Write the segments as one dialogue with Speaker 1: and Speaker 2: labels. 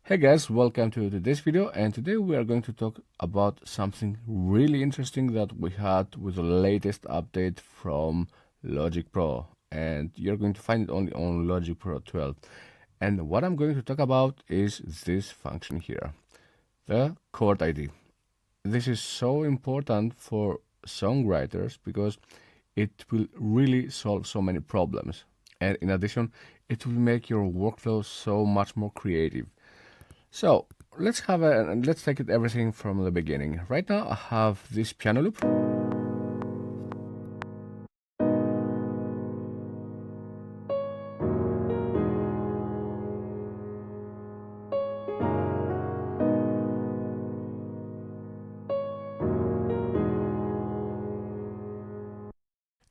Speaker 1: Hey guys, welcome to today's video, and today we are going to talk about something really interesting that we had with the latest update from Logic Pro, and you're going to find it only on Logic Pro 12. And what I'm going to talk about is this function here, the chord ID. This is so important for songwriters because it will really solve so many problems, and in addition it will make your workflow so much more creative. So let's take it everything from the beginning. Right now I have this piano loop.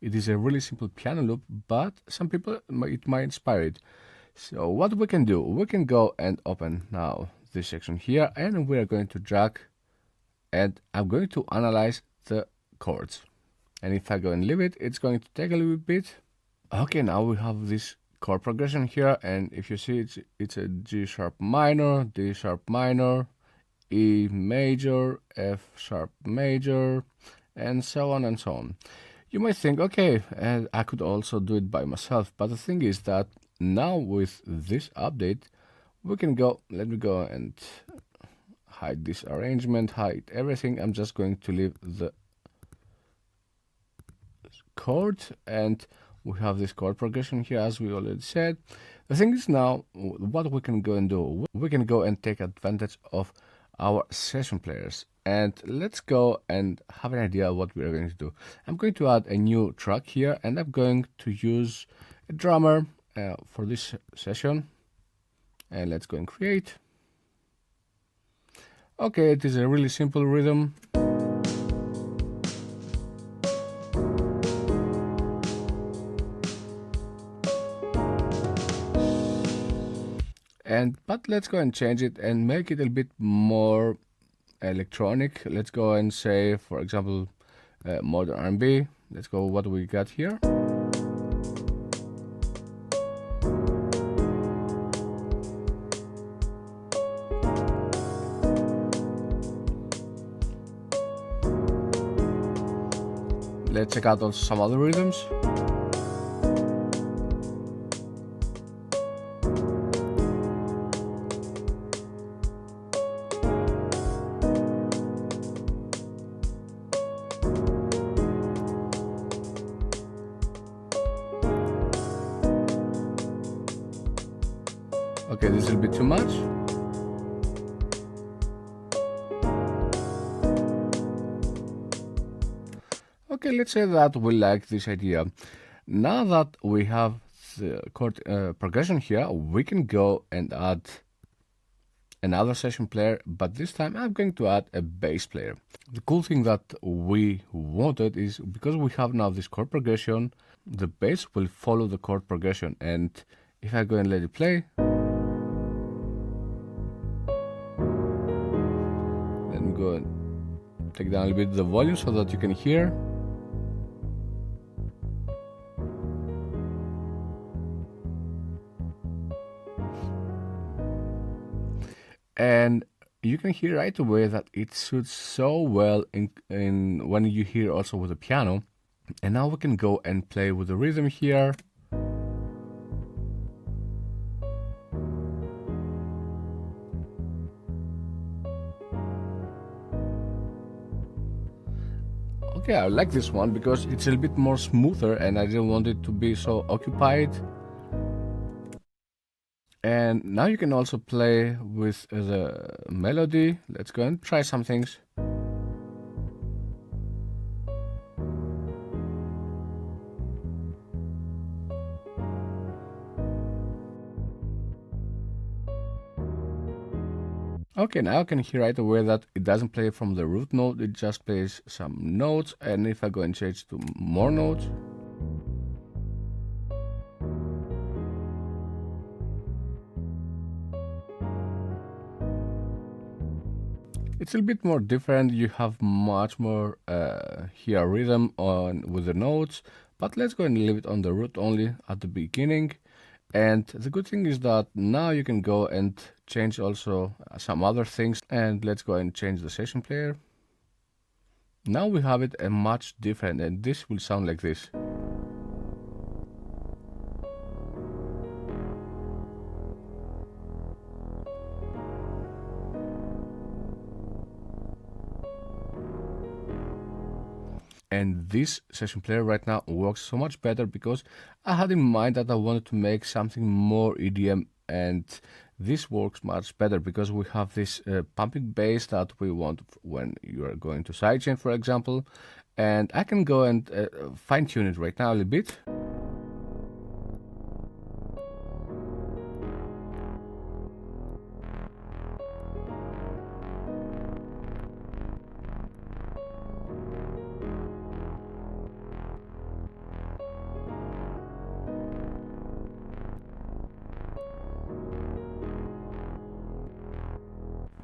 Speaker 1: It is a really simple piano loop, but some people it might inspire it. So what we can do, we can go and open now this section here, and we are going to drag, and I'm going to analyze the chords. And if I go and leave it, it's going to take a little bit. Okay, now we have this chord progression here, and if you see it's a G sharp minor, D sharp minor, E major, F sharp major, and so on and so on. You might think, okay, and I could also do it by myself, but the thing is that now with this update, we can go, let me go and hide this arrangement, hide everything. I'm just going to leave the chord, and we have this chord progression here, as we already said. The thing is now, what we can go and do, we can go and take advantage of our session players, and let's go and have an idea of what we are going to do. I'm going to add a new track here, and I'm going to use a drummer for this session, and let's go and create. Okay, it is a really simple rhythm. But let's go and change it and make it a bit more electronic. Let's go and say, for example, modern R&B. Let's go what we got here. Let's check out also some other rhythms. Okay, this is a bit too much. Okay, let's say that we like this idea. Now that we have the chord progression here, we can go and add another session player, but this time I'm going to add a bass player. The cool thing that we wanted is, because we have now this chord progression, the bass will follow the chord progression, and if I go and let it play, let me go and take down a little bit the volume so that you can hear. And you can hear right away that it suits so well in when you hear also with the piano. And now we can go and play with the rhythm here. Okay, I like this one because it's a little bit more smoother, and I didn't want it to be so occupied. And now you can also play with the melody. Let's go and try some things. Okay, now I can hear right away that it doesn't play from the root note, it just plays some notes. And if I go and change to more notes, it's a bit more different. You have much more here rhythm on with the notes, but let's go and leave it on the root only at the beginning. And the good thing is that now you can go and change also some other things. And let's go and change the session player. Now we have it a much different, and this will sound like this. And this session player right now works so much better because I had in mind that I wanted to make something more EDM, and this works much better because we have this pumping bass that we want when you are going to sidechain, for example. And I can go and fine tune it right now a little bit.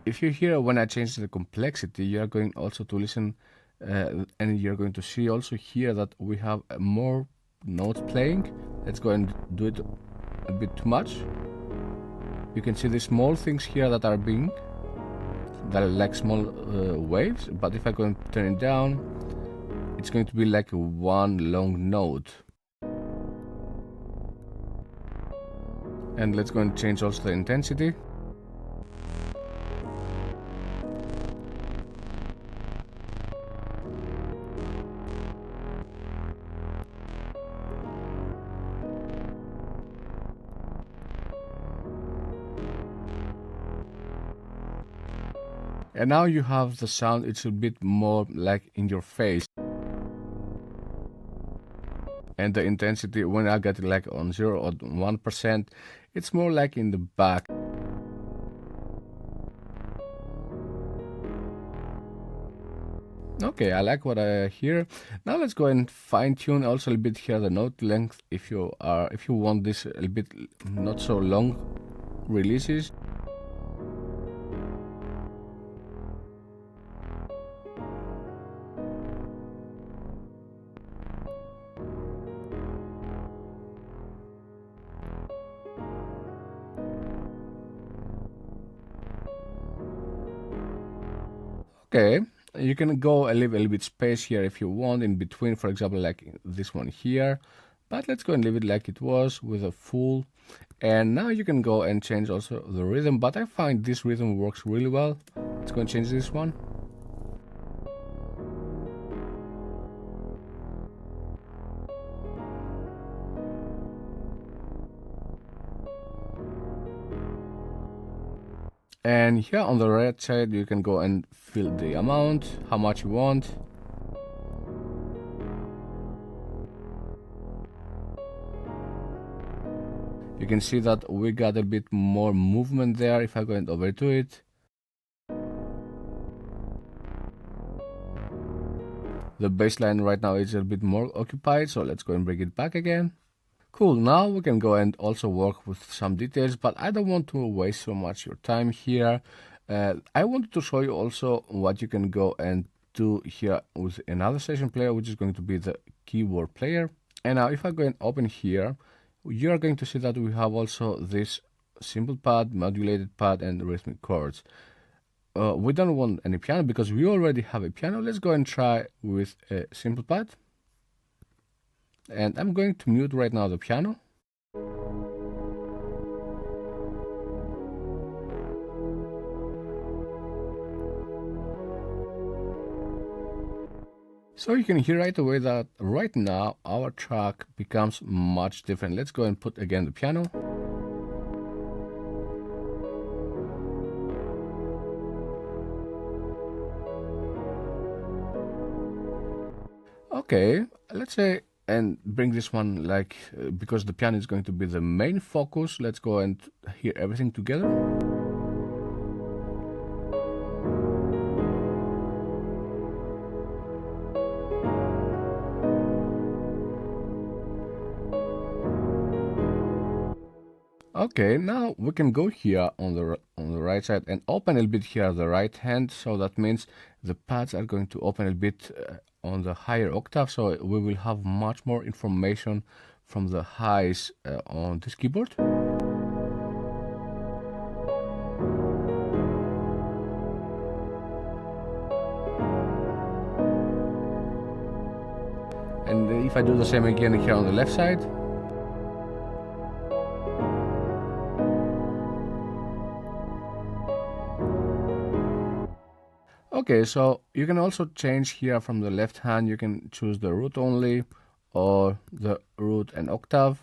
Speaker 1: If you hear when I change the complexity, you are going also to listen and you're going to see also here that we have more notes playing. Let's go and do it a bit too much. You can see the small things here that are like small waves, but if I go and turn it down, it's going to be like one long note. And let's go and change also the intensity. And now you have the sound, it's a bit more like in your face. And the intensity, when I get it like on 0 or 1%, it's more like in the back. Okay, I like what I hear. Now let's go and fine tune also a little bit here the note length if you want this a little bit not so long releases. Okay, you can go leave a little bit space here if you want in between, for example, like this one here. But let's go and leave it like it was with a full. And now you can go and change also the rhythm, but I find this rhythm works really well. Let's go and change this one. And here on the right side, you can go and fill the amount, how much you want. You can see that we got a bit more movement there if I go and overdo it. The bass line right now is a bit more occupied, so let's go and bring it back again. Cool, now we can go and also work with some details, but I don't want to waste so much your time here. I wanted to show you also what you can go and do here with another session player, which is going to be the keyboard player. And now if I go and open here, you are going to see that we have also this simple pad, modulated pad, and rhythmic chords. We don't want any piano because we already have a piano. Let's go and try with a simple pad. And I'm going to mute right now the piano. So you can hear right away that right now our track becomes much different. Let's go and put again the piano. Okay, let's say and bring this one like because the piano is going to be the main focus. Let's go and hear everything together. Okay, now we can go here on the right side and open a little bit here the right hand. So that means the pads are going to open a bit on the higher octave. So we will have much more information from the highs on this keyboard. And if I do the same again here on the left side. Okay, so you can also change here from the left hand. You can choose the root only or the root and octave.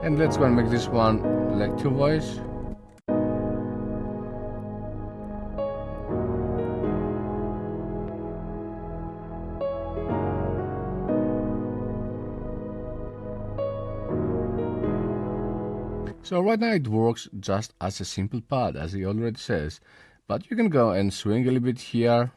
Speaker 1: And let's go and make this one like two voice. So right now it works just as a simple pad, as it already says, but you can go and swing a little bit here.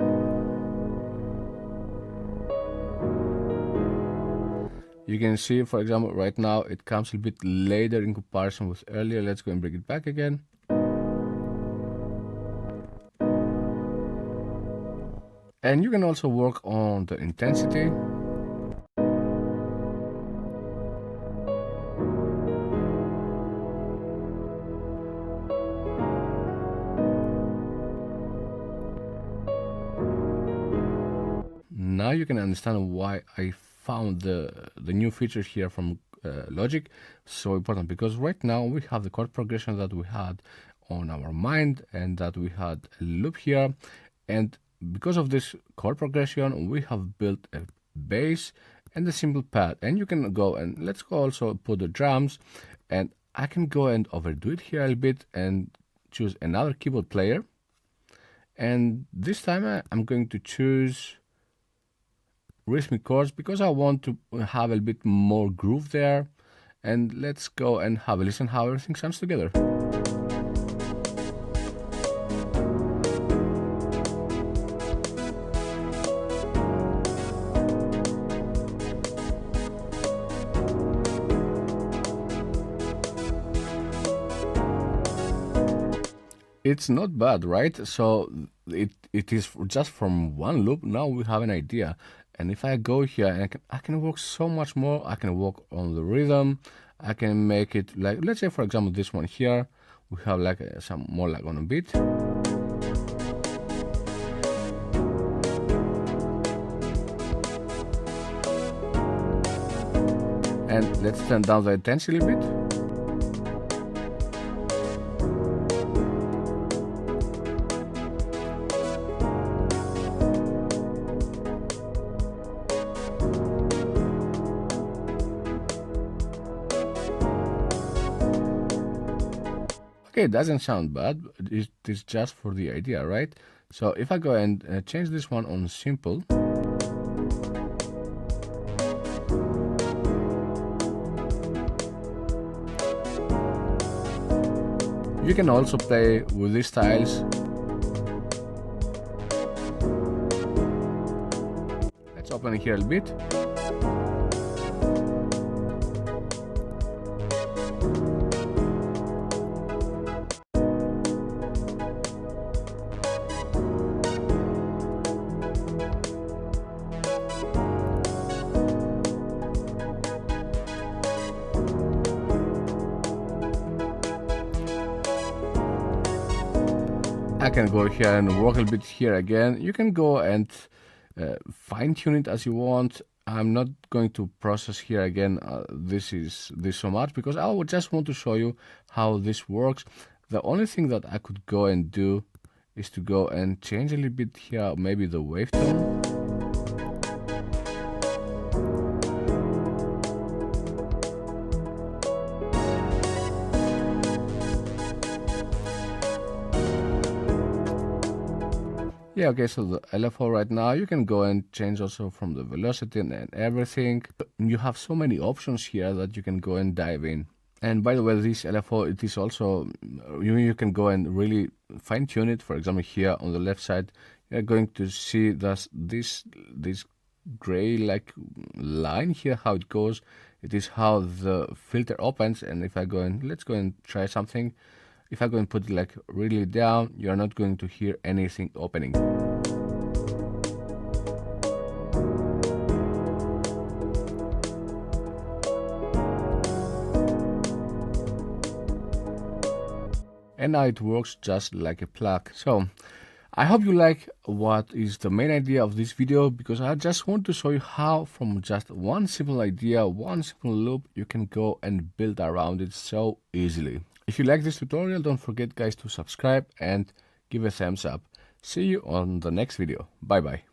Speaker 1: You can see, for example, right now it comes a bit later in comparison with earlier. Let's go and bring it back again. And you can also work on the intensity. Now you can understand why I found the new features here from Logic so important, because right now we have the chord progression that we had on our mind and that we had a loop here, and because of this chord progression we have built a bass and a simple pad. And you can go and let's go also put the drums, and I can go and overdo it here a little bit and choose another keyboard player, and this time I'm going to choose rhythmic chords because I want to have a bit more groove there. And let's go and have a listen how everything sounds together. It's not bad, right? So it is just from one loop. Now we have an idea. And if I go here, I can work so much more. I can work on the rhythm. I can make it like, let's say, for example, this one here. We have like some more like on a beat. And let's turn down the intensity a bit. Okay, it doesn't sound bad. It is just for the idea, right? So if I go and change this one on simple, you can also play with these styles. Let's open it here a bit. I can go here and work a bit here again. You can go and fine-tune it as you want. I'm not going to process here again this so much because I would just want to show you how this works. The only thing that I could go and do is to go and change a little bit here, maybe the wavetone. Yeah, okay, so the LFO right now, you can go and change also from the velocity and everything. You have so many options here that you can go and dive in. And by the way, this LFO, it is also, you can go and really fine tune it. For example, here on the left side, you're going to see this gray like line here, how it goes. It is how the filter opens. And if I go and, let's go and try something. If I go and put it like really down, you're not going to hear anything opening. and now it works just like a plug. So I hope you like what is the main idea of this video, because I just want to show you how from just one simple idea, one simple loop, you can go and build around it so easily. If you like this tutorial, don't forget guys to subscribe and give a thumbs up. See you on the next video. Bye bye.